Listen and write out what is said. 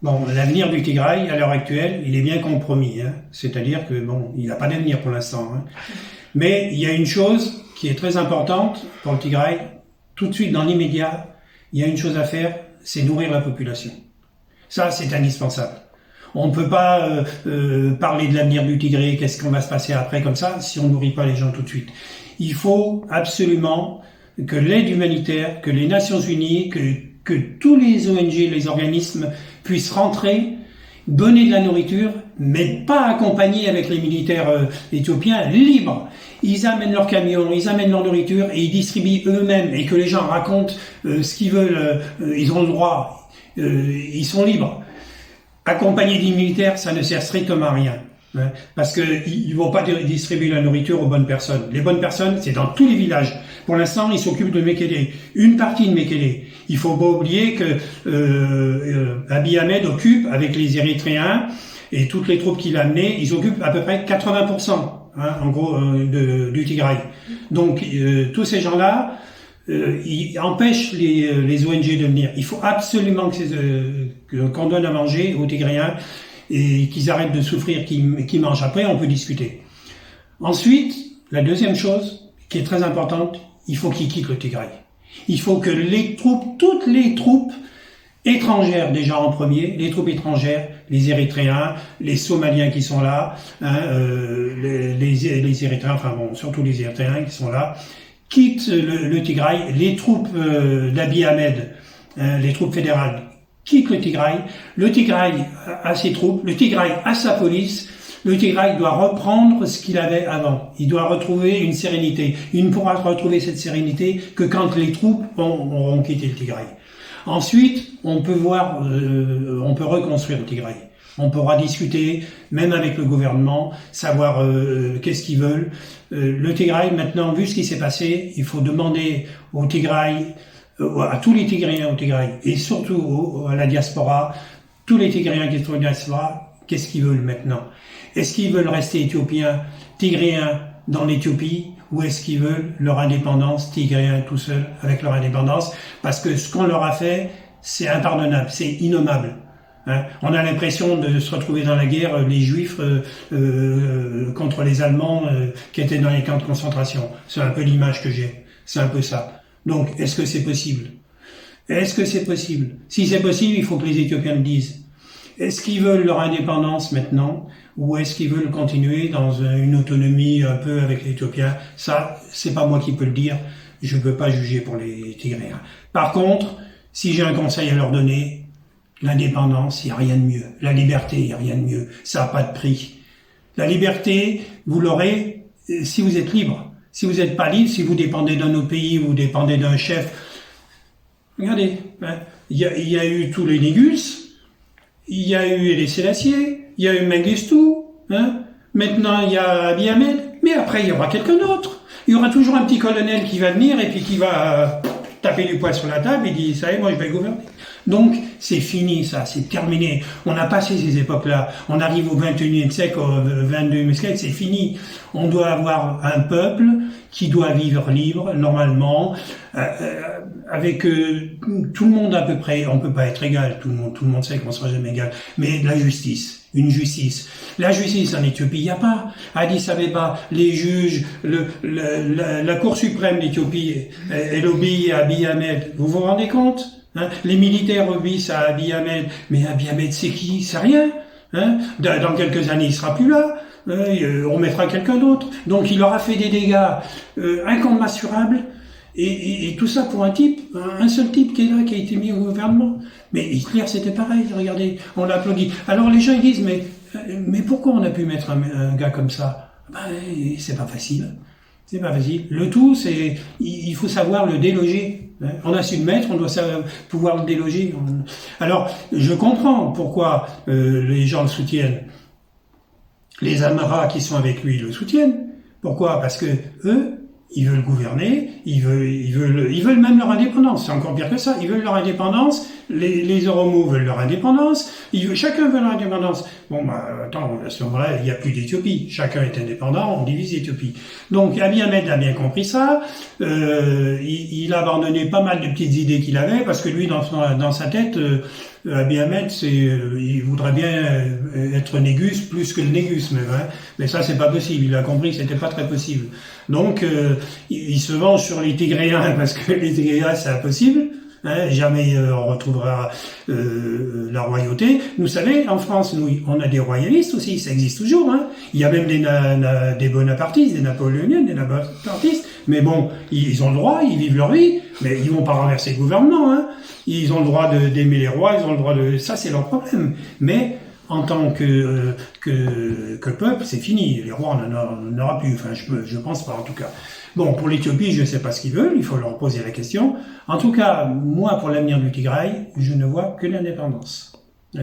Bon, l'avenir du Tigray, à l'heure actuelle, il est bien compromis. Hein. C'est-à-dire que, bon, il n'a pas d'avenir pour l'instant. Hein. Mais il y a une chose qui est très importante pour le Tigray. Tout de suite, dans l'immédiat, il y a une chose à faire, c'est nourrir la population. Ça, c'est indispensable. On ne peut pas parler de l'avenir du Tigray, qu'est-ce qu'on va se passer après comme ça, si on ne nourrit pas les gens tout de suite. Il faut absolument que l'aide humanitaire, que les Nations Unies, que tous les ONG, les organismes puissent rentrer, donner de la nourriture, mais pas accompagner avec les militaires éthiopiens, libres. Ils amènent leurs camions, ils amènent leur nourriture et ils distribuent eux-mêmes et que les gens racontent ce qu'ils veulent, ils ont le droit, ils sont libres. Accompagner des militaires, ça ne sert strictement à rien. Hein, parce qu'ils ne vont pas distribuer la nourriture aux bonnes personnes. Les bonnes personnes, c'est dans tous les villages. Pour l'instant, ils s'occupent de Mekele, une partie de Mekele. Il faut pas oublier que Abiy Ahmed occupe, avec les Érythréens et toutes les troupes qu'il a amenées, ils occupent à peu près 80%, hein, en gros, du Tigray. Donc, tous ces gens-là, ils empêchent les ONG de venir. Il faut absolument qu'on donne à manger aux Tigréens et qu'ils arrêtent de souffrir, qu'ils mangent. Après, on peut discuter. Ensuite, la deuxième chose, qui est très importante, il faut qu'ils quittent le Tigray. Il faut que les troupes, toutes les troupes étrangères déjà en premier, les troupes étrangères, les Érythréens, les Somaliens qui sont là, hein, les Érythréens, enfin bon, surtout les Érythréens qui sont là, quittent le Tigray, les troupes d'Abiy Ahmed, les troupes fédérales, quittent le Tigray a ses troupes, le Tigray a sa police, le Tigray doit reprendre ce qu'il avait avant. Il doit retrouver une sérénité. Il ne pourra retrouver cette sérénité que quand les troupes auront quitté le Tigray. Ensuite, on peut on peut reconstruire le Tigray. On pourra discuter, même avec le gouvernement, savoir qu'est-ce qu'ils veulent. Le Tigray, maintenant, vu ce qui s'est passé, il faut demander au Tigray, à tous les Tigréens au Tigray, et surtout à la diaspora, tous les Tigréens qui sont en diaspora, qu'est-ce qu'ils veulent maintenant? Est-ce qu'ils veulent rester éthiopiens, tigréens dans l'Éthiopie, ou est-ce qu'ils veulent leur indépendance, tigréens tout seuls, avec leur indépendance? Parce que ce qu'on leur a fait, c'est impardonnable, c'est innommable. Hein, on a l'impression de se retrouver dans la guerre, les Juifs contre les Allemands qui étaient dans les camps de concentration. C'est un peu l'image que j'ai. C'est un peu ça. Donc, est-ce que c'est possible? Est-ce que c'est possible? Si c'est possible, il faut que les Éthiopiens le disent. Est-ce qu'ils veulent leur indépendance maintenant, ou est-ce qu'ils veulent continuer dans une autonomie un peu avec les Éthiopiens? Ça, c'est pas moi qui peux le dire. Je ne peux pas juger pour les Tigréens. Par contre, si j'ai un conseil à leur donner, l'indépendance, il n'y a rien de mieux. La liberté, il n'y a rien de mieux. Ça n'a pas de prix. La liberté, vous l'aurez si vous êtes libre. Si vous n'êtes pas libre, si vous dépendez d'un autre pays, vous dépendez d'un chef. Regardez, hein, il y a eu tous les Négus, il y a eu les Sélassié, il y a eu Mengistu, hein. Maintenant il y a Abiy Ahmed, mais après il y aura quelqu'un d'autre. Il y aura toujours un petit colonel qui va venir et puis qui va taper du poing sur la table et dire, ça y est, moi je vais gouverner. Donc c'est fini ça, c'est terminé. On a passé ces époques-là. On arrive au 21e siècle, au 22e siècle, c'est fini. On doit avoir un peuple qui doit vivre libre, normalement, avec tout le monde à peu près. On peut pas être égal, tout le monde sait qu'on sera jamais égal, mais de la justice. Une justice. La justice en Éthiopie, il n'y a pas. Addis Abeba, les juges, la Cour suprême d'Éthiopie, elle obéit à Abiy Ahmed. Vous vous rendez compte? Hein, les militaires obéissent à Abiy Ahmed, mais Abiy Ahmed c'est qui? C'est rien. Hein, dans quelques années il sera plus là. On mettra quelqu'un d'autre. Donc il aura fait des dégâts incommensurables. Et tout ça pour un seul type qui est là, qui a été mis au gouvernement. Mais Hitler c'était pareil. Regardez, on l'applaudit. Alors les gens ils disent mais pourquoi on a pu mettre un gars comme ça? Ben, c'est pas facile. C'est pas facile. Le tout, c'est il faut savoir le déloger. On a su le mettre, on doit pouvoir le déloger. Alors, je comprends pourquoi les gens le soutiennent. Les Amaras qui sont avec lui le soutiennent. Pourquoi? Parce que eux, ils veulent gouverner, ils veulent même leur indépendance. C'est encore pire que ça. Ils veulent leur indépendance. Les Oromos veulent leur indépendance. Chacun veut leur indépendance. Bon, attends, à ce moment-là, il n'y a plus d'Éthiopie. Chacun est indépendant, on divise l'Éthiopie. Donc, Abiy Ahmed a bien compris ça. Il a abandonné pas mal de petites idées qu'il avait, parce que lui, dans sa tête, Abiy Ahmed, il voudrait bien être Négus plus que le Négus même, hein. Mais ça c'est pas possible. Il a compris que c'était pas très possible. Donc il se venge sur les Tigréens parce que les Tigréens c'est impossible. Hein, jamais on retrouvera la royauté. Vous savez, en France, nous, on a des royalistes aussi, ça existe toujours. Hein. Il y a même des bonapartistes, des napoléoniens, des bonapartistes. Mais bon, ils ont le droit, ils vivent leur vie, mais ils vont pas renverser le gouvernement. Hein. Ils ont le droit d'aimer les rois, ils ont le droit de... Ça, c'est leur problème. Mais en tant que peuple, c'est fini. Les rois, on n'en aura plus. Enfin, je pense pas, en tout cas. Bon, pour l'Éthiopie, je ne sais pas ce qu'ils veulent, il faut leur poser la question. En tout cas, moi, pour l'avenir du Tigray, je ne vois que l'indépendance.